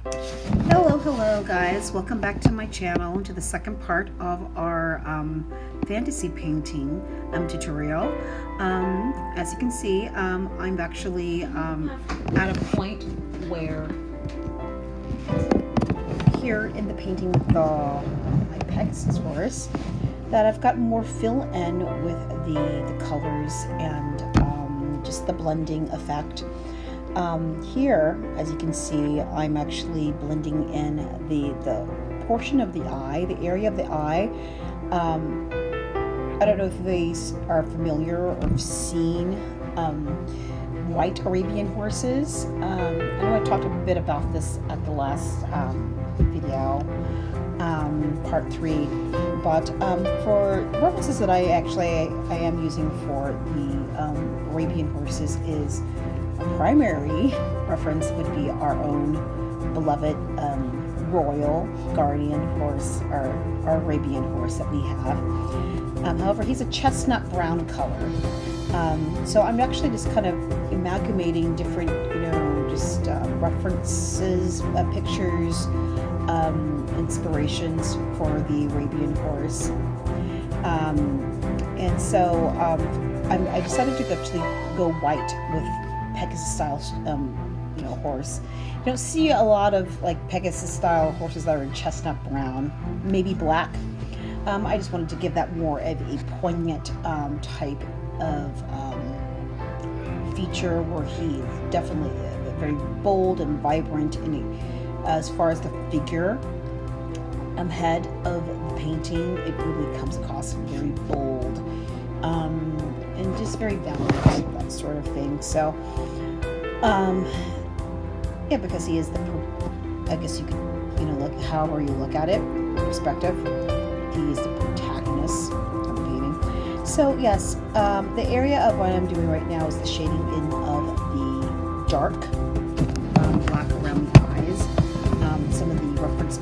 Hello guys, welcome back to my channel, to the second part of our fantasy painting tutorial. As you can see, I'm actually at a point where here in the painting with my Pegasus horse, that I've got more fill in with the colors and just the blending effect. Here, as you can see, I'm actually blending in the portion of the eye, the area of the eye. I don't know if these are familiar or have seen white Arabian horses. I know I talked a bit about this at the last video, part 3, but for the purposes that I am using for the Arabian horses is primary reference would be our own beloved royal guardian horse, our Arabian horse that we have. However, he's a chestnut brown color. So I'm actually just kind of amalgamating different, just references, pictures, inspirations for the Arabian horse. And so I decided to actually go white with Pegasus style horse. You don't see a lot of like Pegasus style horses that are in chestnut brown, maybe black. I just wanted to give that more of a poignant type of feature, where he's definitely very bold and vibrant, and as far as the figure head of the painting, it really comes across very bold and just very balanced, that sort of thing. So yeah, because he is I guess you could, look however you look at it, perspective, he is the protagonist of the painting. So yes, the area of what I'm doing right now is the shading in of the dark black around the eyes. Some of the reference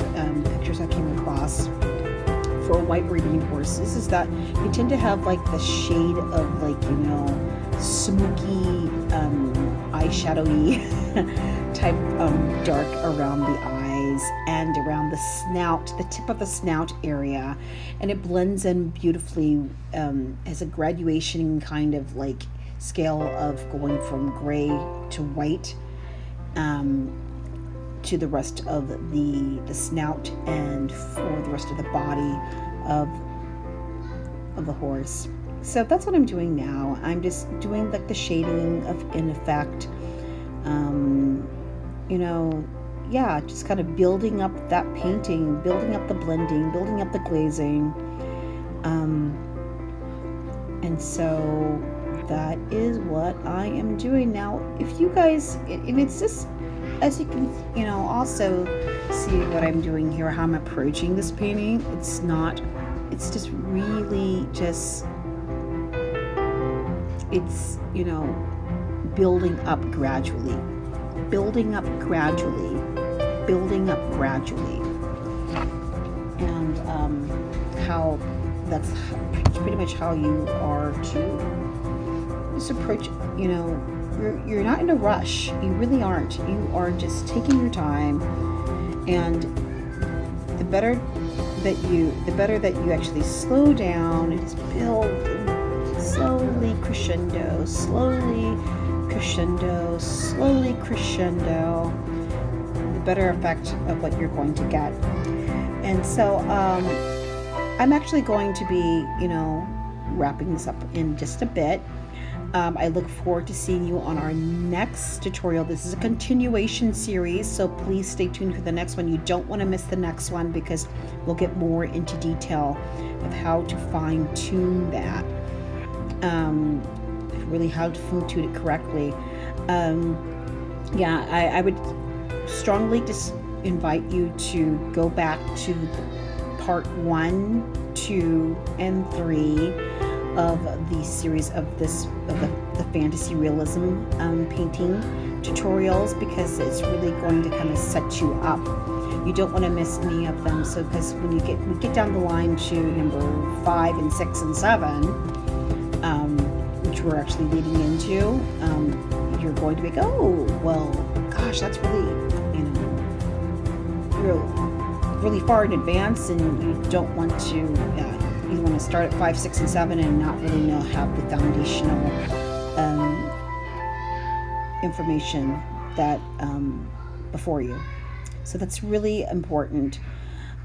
pictures I came across for white Arabian horses is that they tend to have like the shade of like, smoky, eyeshadowy type dark around the eyes and around the snout, the tip of the snout area, and it blends in beautifully as a graduation kind of like scale of going from gray to white to the rest of the snout and for the rest of the body of the horse. So that's what I'm doing now. I'm just doing like the shading of in effect, yeah, just kind of building up that painting, building up the blending, building up the glazing, and so that is what I am doing now. If you guys, and it's just, as you can, also see what I'm doing here, how I'm approaching this painting. It's just really just, it's, building up gradually, building up gradually, building up gradually. And how that's pretty much how you are to just approach, you're not in a rush. You really aren't. You are just taking your time, and the better that you actually slow down and just build slowly crescendo, slowly crescendo, slowly crescendo, the better effect of what you're going to get. And so I'm actually going to be, wrapping this up in just a bit. I look forward to seeing you on our next tutorial. This is a continuation series, so please stay tuned for the next one. You don't want to miss the next one, because we'll get more into detail of how to fine-tune that. Really how to fine-tune it correctly. Yeah, I would strongly just invite you to go back to part 1, 2, and 3 of the series of the fantasy realism painting tutorials, because it's really going to kind of set you up. You don't want to miss any of them. So because when we get down the line to number 5 and 6 and 7, which we're actually leading into, you're going to be, oh well, gosh, that's really you're really far in advance and you don't want to, you want to start at 5, 6, and 7 and not really have the foundational information that before you. So that's really important.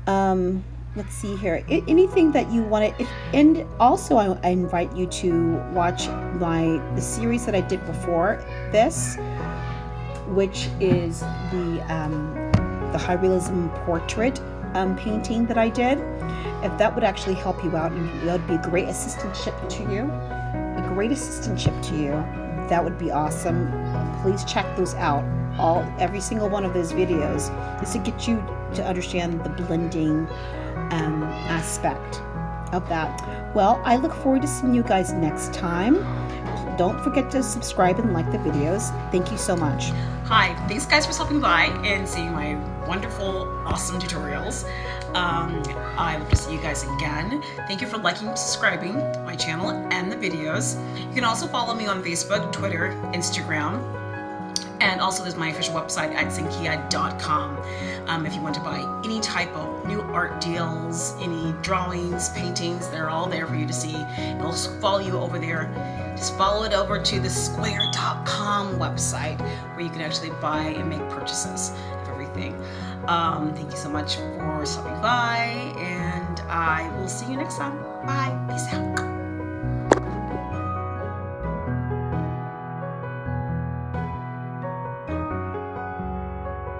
Let's see here. Anything that you want to, and also I invite you to watch the series that I did before this, which is the high realism portrait painting that I did. If that would actually help you out, and that would be a great assistantship to you, that would be awesome. Please check those out. Every single one of those videos is to get you to understand the blending aspect of that. Well, I look forward to seeing you guys next time. Don't forget to subscribe and like the videos. Thank you so much. Hi, thanks guys for stopping by and seeing my wonderful, awesome tutorials. I hope to see you guys again. Thank you for liking and subscribing to my channel and the videos. You can also follow me on Facebook, Twitter, Instagram, and also there's my official website at zinkia.com. If you want to buy any type of new art deals, any drawings, paintings, they're all there for you to see. It'll follow you over there. Just follow it over to the square.com website where you can actually buy and make purchases of everything. Thank you so much for stopping by, and I will see you next time. Bye. Peace out.